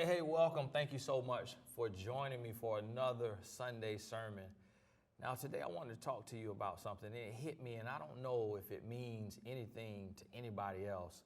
Hey, welcome. Thank you so much for joining me for another Sunday sermon. Now, today I wanted to talk to you about something. It hit me, and I don't know if it means anything to anybody else,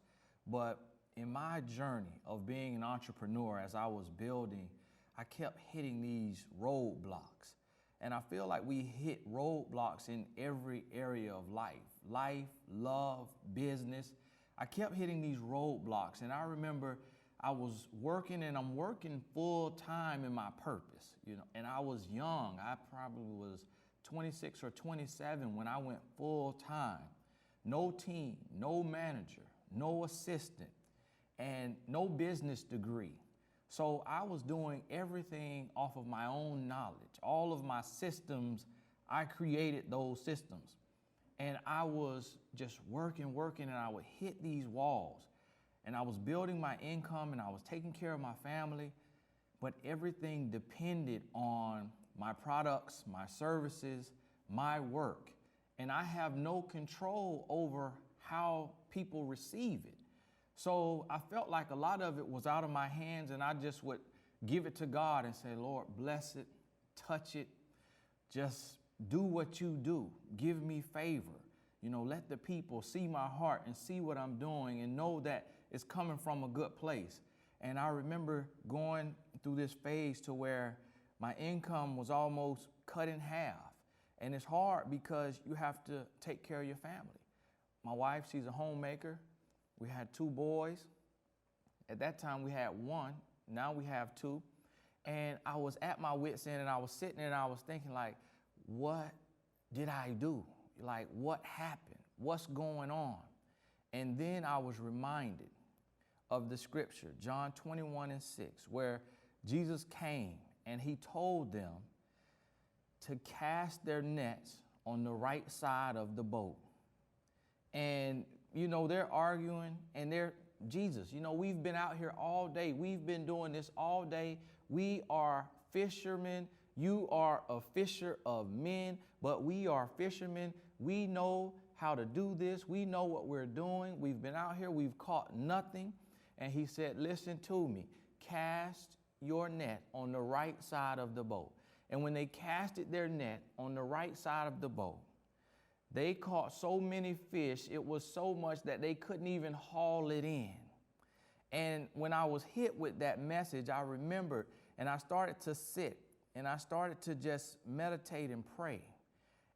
but in my journey of being an entrepreneur, as I was building, I kept hitting these roadblocks. And I feel like we hit roadblocks in every area of life, love, business. I kept hitting these roadblocks, and I remember I was working, and I'm working full time in my purpose, and I was young. I probably was 26 or 27 when I went full time. No team, no manager, no assistant, and no business degree. So I was doing everything off of my own knowledge. All of my systems, I created those systems. And I was just working, and I would hit these walls. And I was building my income, and I was taking care of my family, but everything depended on my products, my services, my work. And I have no control over how people receive it. So I felt like a lot of it was out of my hands, and I just would give it to God and say, Lord, bless it, touch it, just do what you do. Give me favor. Let the people see my heart and see what I'm doing and know that it's coming from a good place. And I remember going through this phase to where my income was almost cut in half. And it's hard because you have to take care of your family. My wife, she's a homemaker. We had 2 boys. At that time, we had 1. Now we have 2. And I was at my wit's end, and I was sitting there, and I was thinking, like, what did I do? Like, what happened? What's going on? And then I was reminded of the scripture, John 21:6, where Jesus came and he told them to cast their nets on the right side of the boat. And, they're arguing, and they're, Jesus, we've been out here all day. We've been doing this all day. We are fishermen. You are a fisher of men, but we are fishermen. We know how to do this. We know what we're doing. We've been out here. We've caught nothing. And he said, listen to me, cast your net on the right side of the boat. And when they casted their net on the right side of the boat, they caught so many fish. It was so much that they couldn't even haul it in. And when I was hit with that message, I remembered, and I started to sit, and I started to just meditate and pray.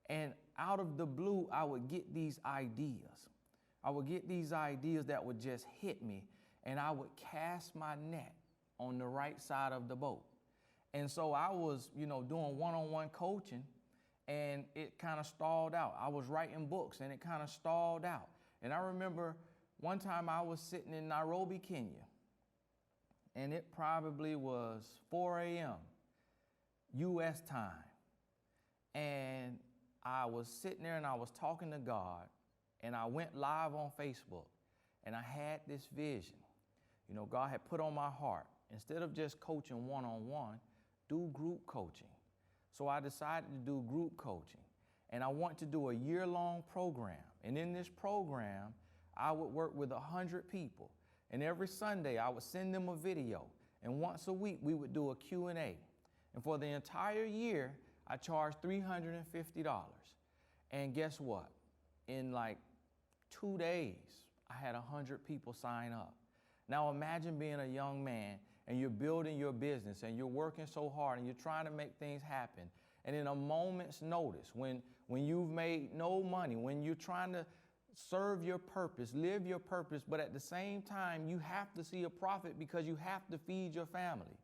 And out of the blue, I would get these ideas. I would get these ideas that would just hit me, and I would cast my net on the right side of the boat. And so I was, doing one-on-one coaching, and it kind of stalled out. I was writing books, and it kind of stalled out. And I remember one time I was sitting in Nairobi, Kenya, and it probably was 4 a.m. U.S. time. And I was sitting there, and I was talking to God, and I went live on Facebook, and I had this vision. God had put on my heart, instead of just coaching one-on-one, do group coaching. So I decided to do group coaching, and I want to do a year-long program. And in this program, I would work with 100 people, and every Sunday I would send them a video, and once a week we would do a Q&A. And for the entire year, I charged $350. And guess what? In like 2 days, I had 100 people sign up. Now imagine being a young man, and you're building your business, and you're working so hard, and you're trying to make things happen. And in a moment's notice, when you've made no money, when you're trying to serve your purpose, live your purpose, but at the same time, you have to see a profit because you have to feed your family.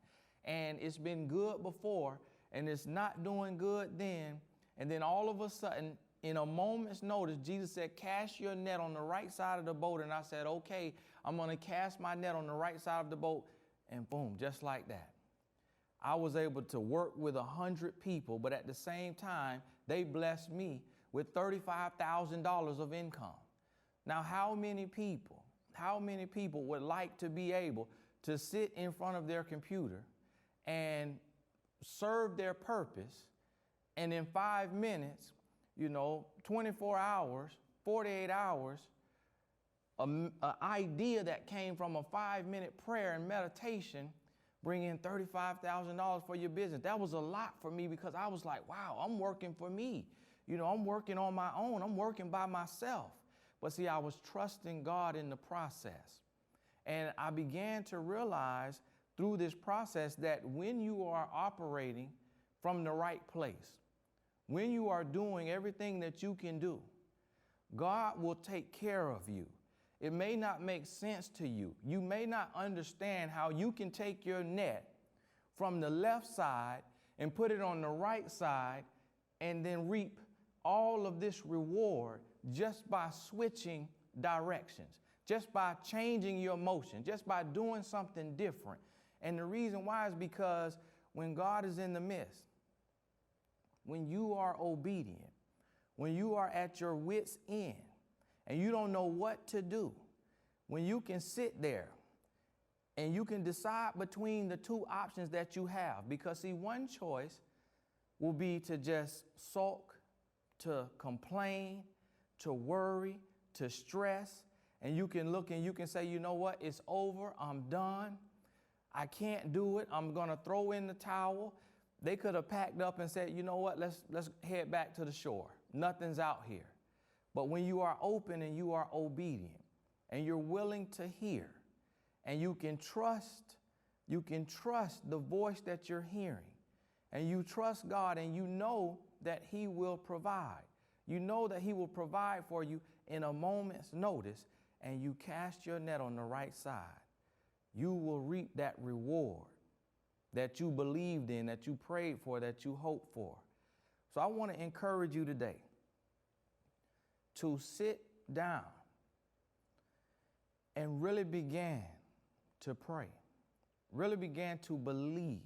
And it's been good before, and it's not doing good then. And then all of a sudden, in a moment's notice, Jesus said, cast your net on the right side of the boat. And I said, okay, I'm going to cast my net on the right side of the boat. And boom, just like that. I was able to work with 100 people, but at the same time, they blessed me with $35,000 of income. Now, how many people would like to be able to sit in front of their computer and serve their purpose, and in 5 minutes, 24 hours, 48 hours, an idea that came from a 5-minute prayer and meditation bring in $35,000 for your business. That was a lot for me because I was like, wow, I'm working for me. I'm working on my own. I'm working by myself. But see, I was trusting God in the process. And I began to realize through this process that when you are operating from the right place, when you are doing everything that you can do, God will take care of you. It may not make sense to you. You may not understand how you can take your net from the left side and put it on the right side and then reap all of this reward just by switching directions, just by changing your motion, just by doing something different. And the reason why is because when God is in the midst, when you are obedient, when you are at your wit's end and you don't know what to do, when you can sit there and you can decide between the two options that you have, because see, one choice will be to just sulk, to complain, to worry, to stress, and you can look and you can say, you know what, it's over, I'm done, I can't do it, I'm gonna throw in the towel. They could have packed up and said, you know what, let's head back to the shore. Nothing's out here. But when you are open and you are obedient and you're willing to hear and you can trust the voice that you're hearing, and you trust God and you know that He will provide. You know that He will provide for you in a moment's notice, and you cast your net on the right side. You will reap that reward that you believed in, that you prayed for, that you hoped for. So I want to encourage you today to sit down and really begin to pray, really begin to believe.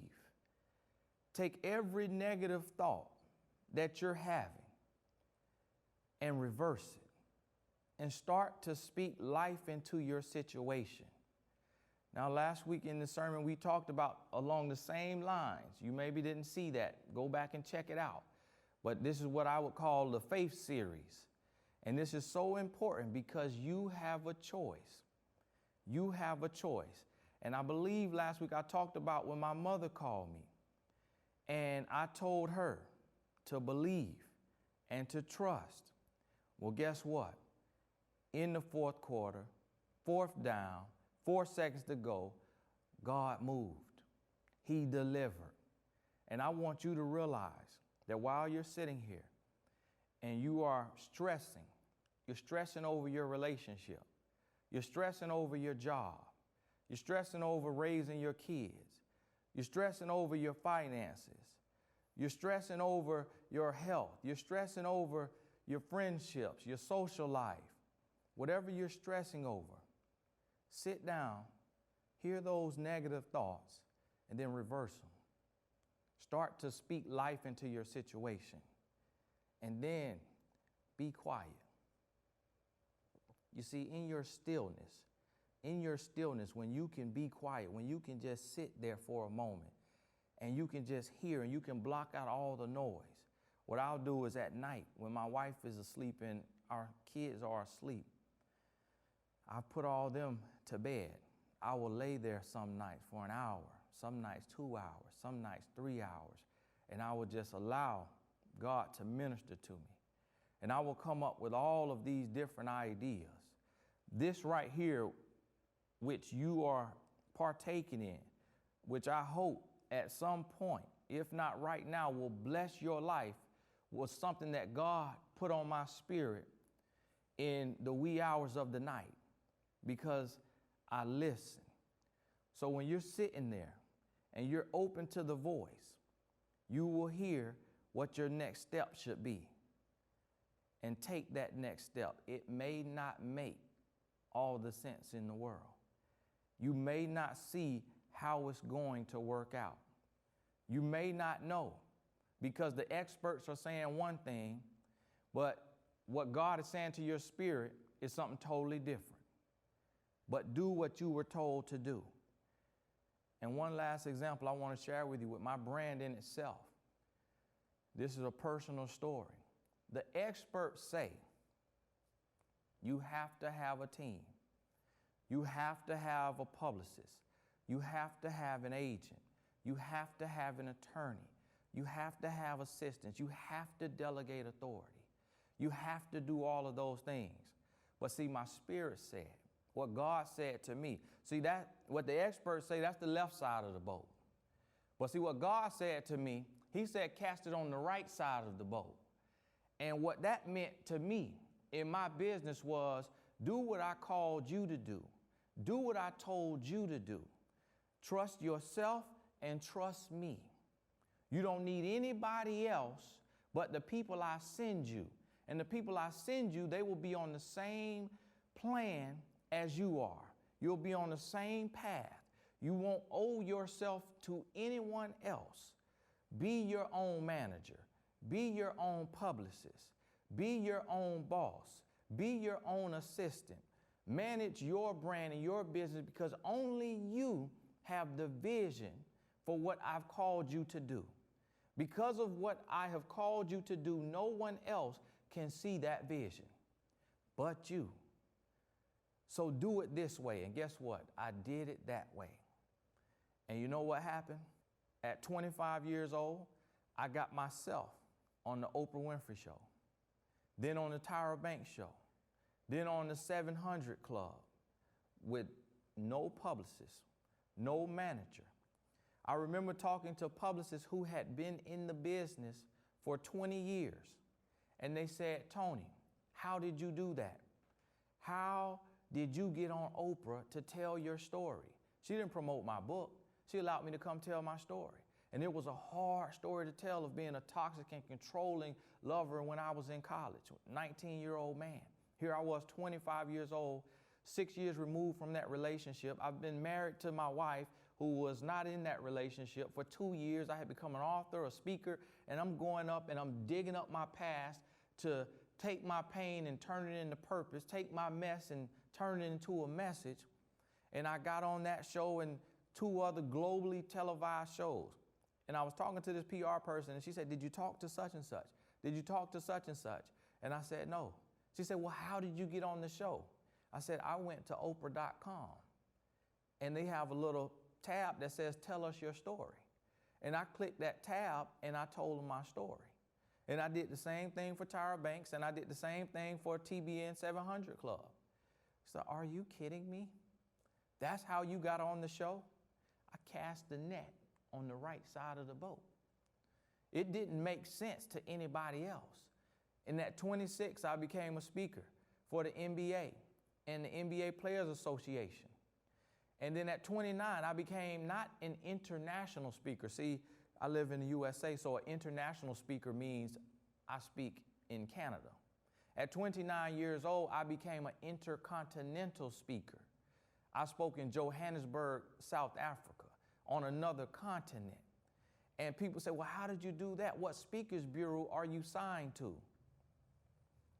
Take every negative thought that you're having and reverse it and start to speak life into your situation. Now, last week in the sermon, we talked about along the same lines. You maybe didn't see that. Go back and check it out. But this is what I would call the faith series. And this is so important because you have a choice. You have a choice. And I believe last week I talked about when my mother called me and I told her to believe and to trust. Well, guess what? In the fourth quarter, fourth down, 4 seconds to go, God moved. He delivered. And I want you to realize that while you're sitting here and you are stressing, you're stressing over your relationship, you're stressing over your job, you're stressing over raising your kids, you're stressing over your finances, you're stressing over your health, you're stressing over your friendships, your social life, whatever you're stressing over. Sit down, hear those negative thoughts, and then reverse them. Start to speak life into your situation, and then be quiet. You see, in your stillness, when you can be quiet, when you can just sit there for a moment, and you can just hear, and you can block out all the noise. What I'll do is at night, when my wife is asleep and our kids are asleep, I put all them to bed. I will lay there some nights for an hour, some nights 2 hours, some nights 3 hours, and I will just allow God to minister to me. And I will come up with all of these different ideas. This right here, which you are partaking in, which I hope at some point, if not right now, will bless your life, was something that God put on my spirit in the wee hours of the night, because I listen. So when you're sitting there and you're open to the voice, you will hear what your next step should be and take that next step. It may not make all the sense in the world. You may not see how it's going to work out. You may not know, because the experts are saying one thing, but what God is saying to your spirit is something totally different. But do what you were told to do. And one last example I want to share with you with my brand in itself. This is a personal story. The experts say you have to have a team. You have to have a publicist. You have to have an agent. You have to have an attorney. You have to have assistants. You have to delegate authority. You have to do all of those things. But see, my spirit said, what God said to me, see that, what the experts say, that's the left side of the boat. But see, what God said to me, he said, cast it on the right side of the boat. And what that meant to me in my business was, do what I called you to do. Do what I told you to do. Trust yourself and trust me. You don't need anybody else but the people I send you. And the people I send you, they will be on the same plan as you are. You'll be on the same path. You won't owe yourself to anyone else. Be your own manager. Be your own publicist. Be your own boss. Be your own assistant. Manage your brand and your business, because only you have the vision for what I've called you to do. Because of what I have called you to do, no one else can see that vision but you. So do it this way. And guess what? I did it that way. And you know what happened? At 25 years old, I got myself on the Oprah Winfrey show, then on the Tyra Banks show, then on the 700 Club with no publicist, no manager. I remember talking to publicists who had been in the business for 20 years. And they said, Tony, how did you do that? How did you get on Oprah to tell your story? She didn't promote my book. She allowed me to come tell my story. And it was a hard story to tell of being a toxic and controlling lover when I was in college, 19-year-old man. Here I was, 25 years old, 6 years removed from that relationship. I've been married to my wife, who was not in that relationship for 2 years. I had become an author, a speaker, and I'm going up and I'm digging up my past to take my pain and turn it into purpose, take my mess and turn it into a message. And I got on that show and 2 other globally televised shows. And I was talking to this PR person, and she said, did you talk to such and such? Did you talk to such and such? And I said, no. She said, well, how did you get on the show? I said, I went to Oprah.com, and they have a little tab that says, tell us your story. And I clicked that tab, and I told them my story. And I did the same thing for Tyra Banks, and I did the same thing for TBN 700 Club. So are you kidding me? That's how you got on the show? I cast the net on the right side of the boat. It didn't make sense to anybody else. And at 26, I became a speaker for the NBA and the NBA Players Association. And then at 29, I became not an international speaker. See, I live in the USA, so an international speaker means I speak in Canada. At 29 years old, I became an intercontinental speaker. I spoke in Johannesburg, South Africa, on another continent. And people say, well, how did you do that? What speakers bureau are you signed to?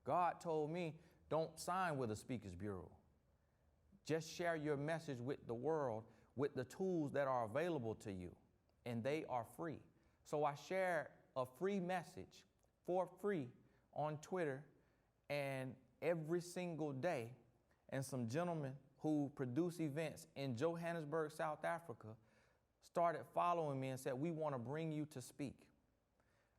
God told me, don't sign with a speakers bureau. Just share your message with the world with the tools that are available to you, and they are free. So I shared a free message for free on Twitter, and every single day, and some gentlemen who produce events in Johannesburg, South Africa, started following me and said, we want to bring you to speak.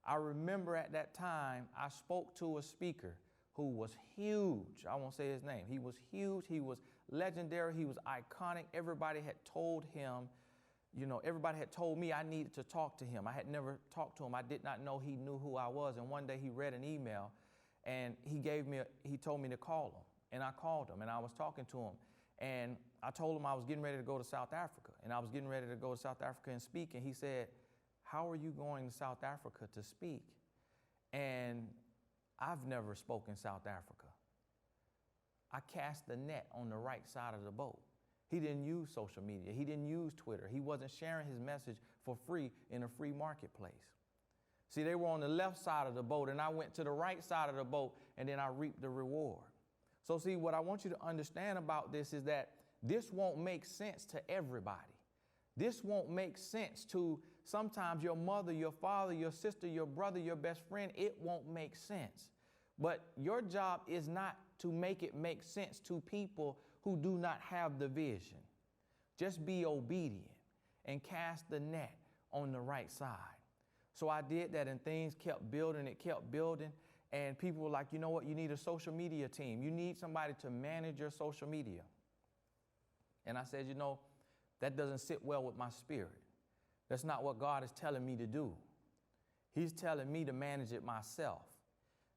I remember at that time, I spoke to a speaker who was huge. I won't say his name. He was huge. He was legendary. He was iconic. Everybody had told him, everybody had told me I needed to talk to him. I had never talked to him. I did not know he knew who I was. And one day he read an email, and he told me to call him. And I called him, and I was talking to him. And I told him I was getting ready to go to South Africa. And I was getting ready to go to South Africa and speak. And he said, how are you going to South Africa to speak? And I've never spoken South Africa. I cast the net on the right side of the boat. He didn't use social media. He didn't use Twitter. He wasn't sharing his message for free in a free marketplace. See, they were on the left side of the boat, and I went to the right side of the boat, and then I reaped the reward. So see, what I want you to understand about this is that this won't make sense to everybody. This won't make sense to sometimes your mother, your father, your sister, your brother, your best friend. It won't make sense. But your job is not to make it make sense to people who do not have the vision. Just be obedient and cast the net on the right side. So I did that, and things kept building. It kept building. And people were like, you know what? You need a social media team. You need somebody to manage your social media. And I said, you know, that doesn't sit well with my spirit. That's not what God is telling me to do. He's telling me to manage it myself,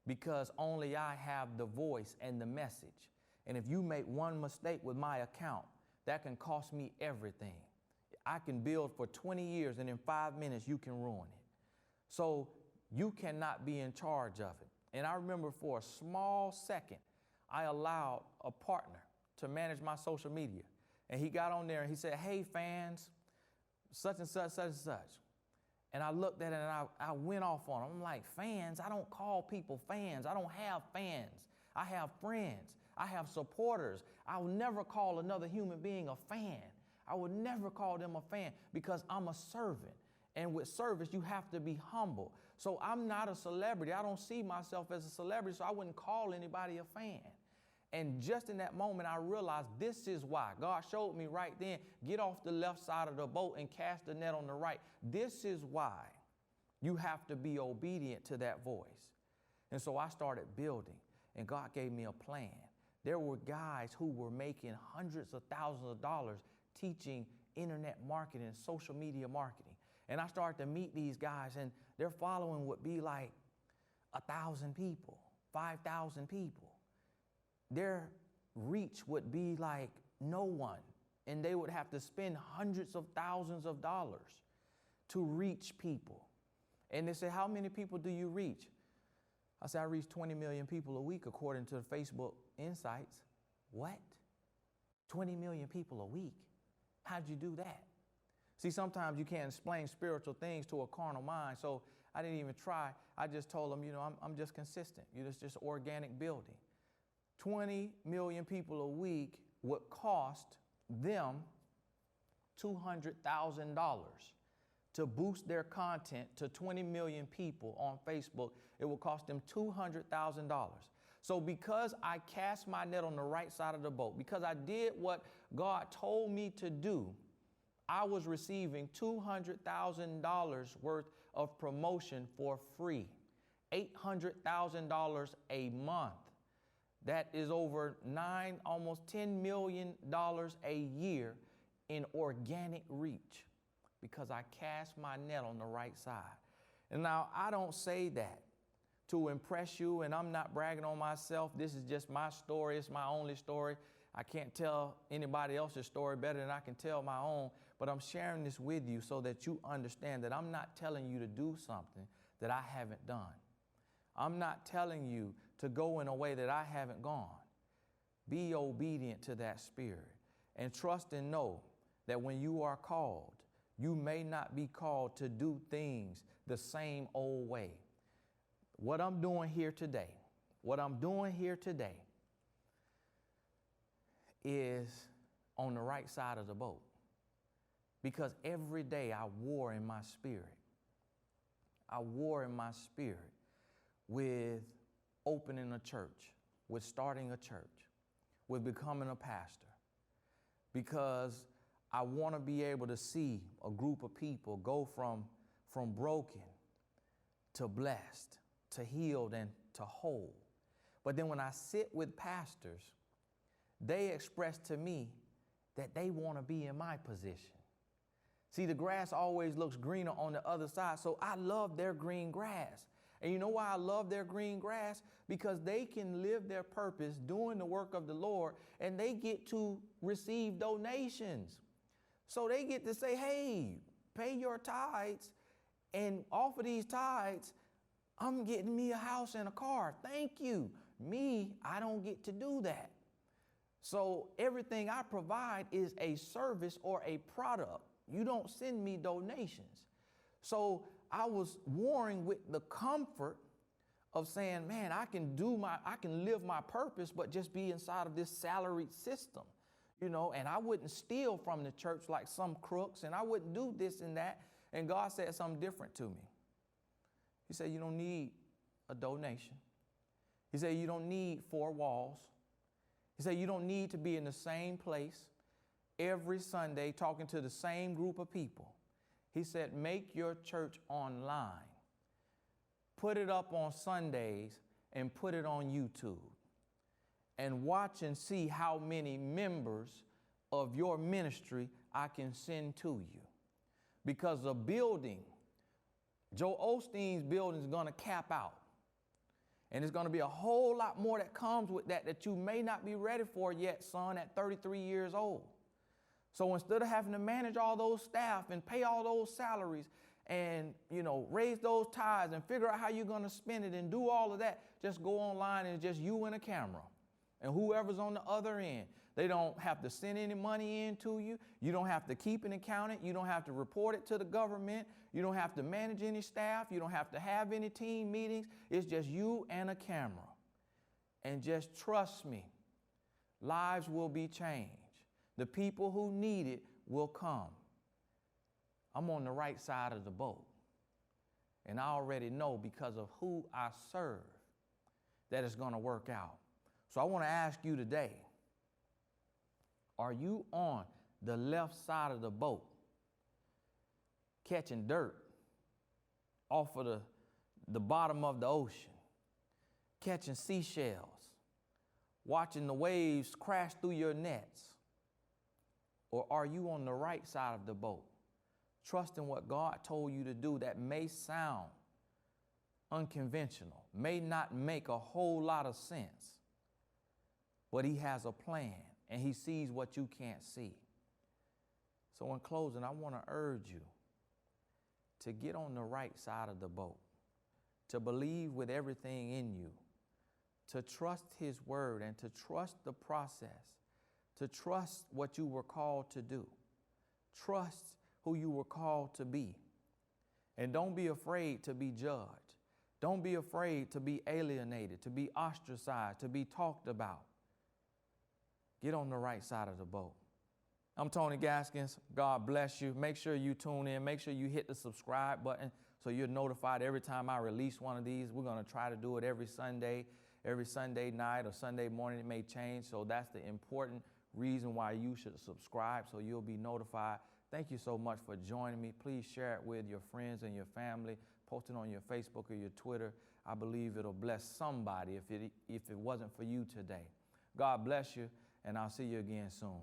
because only I have the voice and the message. And if you make one mistake with my account, that can cost me everything. I can build for 20 years, and in 5 minutes, you can ruin it. So you cannot be in charge of it. And I remember for a small second, I allowed a partner to manage my social media. And he got on there and he said, hey, fans, such and such, such and such. And I looked at it and I went off on him. I'm like, fans? I don't call people fans. I don't have fans. I have friends. I have supporters. I will never call another human being a fan. I would never call them a fan, because I'm a servant. And with service, you have to be humble. So I'm not a celebrity. I don't see myself as a celebrity, so I wouldn't call anybody a fan. And just in that moment, I realized this is why. God showed me right then, get off the left side of the boat and cast the net on the right. This is why you have to be obedient to that voice. And so I started building, and God gave me a plan. There were guys who were making hundreds of thousands of dollars teaching internet marketing, social media marketing. And I started to meet these guys, and their following would be like 1,000 people, 5,000 people. Their reach would be like no one, and they would have to spend hundreds of thousands of dollars to reach people. And they say, how many people do you reach? I said, I reach 20 million people a week according to the Facebook Insights. What? 20 million people a week? How'd you do that? See, sometimes you can't explain spiritual things to a carnal mind, so I didn't even try. I just told them, you know, I'm just consistent. It's just organic building. 20 million people a week would cost them $200,000 to boost their content to 20 million people on Facebook. It will cost them $200,000. So because I cast my net on the right side of the boat, because I did what God told me to do, I was receiving $200,000 worth of promotion for free, $800,000 a month. That is over almost $10 million a year in organic reach, because I cast my net on the right side. And now I don't say that to impress you, and I'm not bragging on myself. This is just my story. It's my only story. I can't tell anybody else's story better than I can tell my own, but I'm sharing this with you so that you understand that I'm not telling you to do something that I haven't done. I'm not telling you to go in a way that I haven't gone. Be obedient to that spirit, and trust and know that when you are called, you may not be called to do things the same old way. What I'm doing here today is on the right side of the boat, because every day I war in my spirit. I war in my spirit with opening a church, with starting a church, with becoming a pastor, because I want to be able to see a group of people go from broken to blessed, to healed, and to whole. But then when I sit with pastors, they express to me that they want to be in my position. See, the grass always looks greener on the other side, so I love their green grass. And you know why I love their green grass? Because they can live their purpose doing the work of the Lord, and they get to receive donations. So they get to say, hey, pay your tithes, and off of these tithes, I'm getting me a house and a car. Thank you. Me, I don't get to do that. So everything I provide is a service or a product. You don't send me donations. So I was warring with the comfort of saying, man, I can live my purpose, but just be inside of this salaried system, you know, and I wouldn't steal from the church like some crooks, and I wouldn't do this and that. And God said something different to me. He said, you don't need a donation. He said, you don't need 4 walls. He said, you don't need to be in the same place. every Sunday talking to the same group of people. He said, make your church online. Put it up on Sundays and put it on YouTube. And watch and see how many members of your ministry I can send to you. Because the building, Joel Osteen's building, is going to cap out. And there's going to be a whole lot more that comes with that you may not be ready for yet, son, at 33 years old. So instead of having to manage all those staff and pay all those salaries and, raise those tithes and figure out how you're going to spend it and do all of that, just go online and it's just you and a camera. And whoever's on the other end, they don't have to send any money in to you. You don't have to keep it and count it. You don't have to report it to the government. You don't have to manage any staff. You don't have to have any team meetings. It's just you and a camera. And just trust me, lives will be changed. The people who need it will come. I'm on the right side of the boat. And I already know because of who I serve that it's going to work out. So I want to ask you today, are you on the left side of the boat catching dirt off of the bottom of the ocean, catching seashells, watching the waves crash through your nets? Or are you on the right side of the boat, trusting what God told you to do that may sound unconventional, may not make a whole lot of sense, but He has a plan and He sees what you can't see? So in closing, I want to urge you to get on the right side of the boat, to believe with everything in you, to trust His word and to trust the process, to trust what you were called to do, trust who you were called to be. And don't be afraid to be judged. Don't be afraid to be alienated, to be ostracized, to be talked about. Get on the right side of the boat. I'm Tony Gaskins. God bless you. Make sure you tune in. Make sure you hit the subscribe button so you're notified every time I release one of these. We're going to try to do it every Sunday night or Sunday morning. It may change. So that's the important reason why you should subscribe so you'll be notified. Thank you so much for joining me. Please share it with your friends and your family. Post it on your Facebook or your Twitter. I believe it'll bless somebody if it wasn't for you today. God bless you. And I'll see you again soon.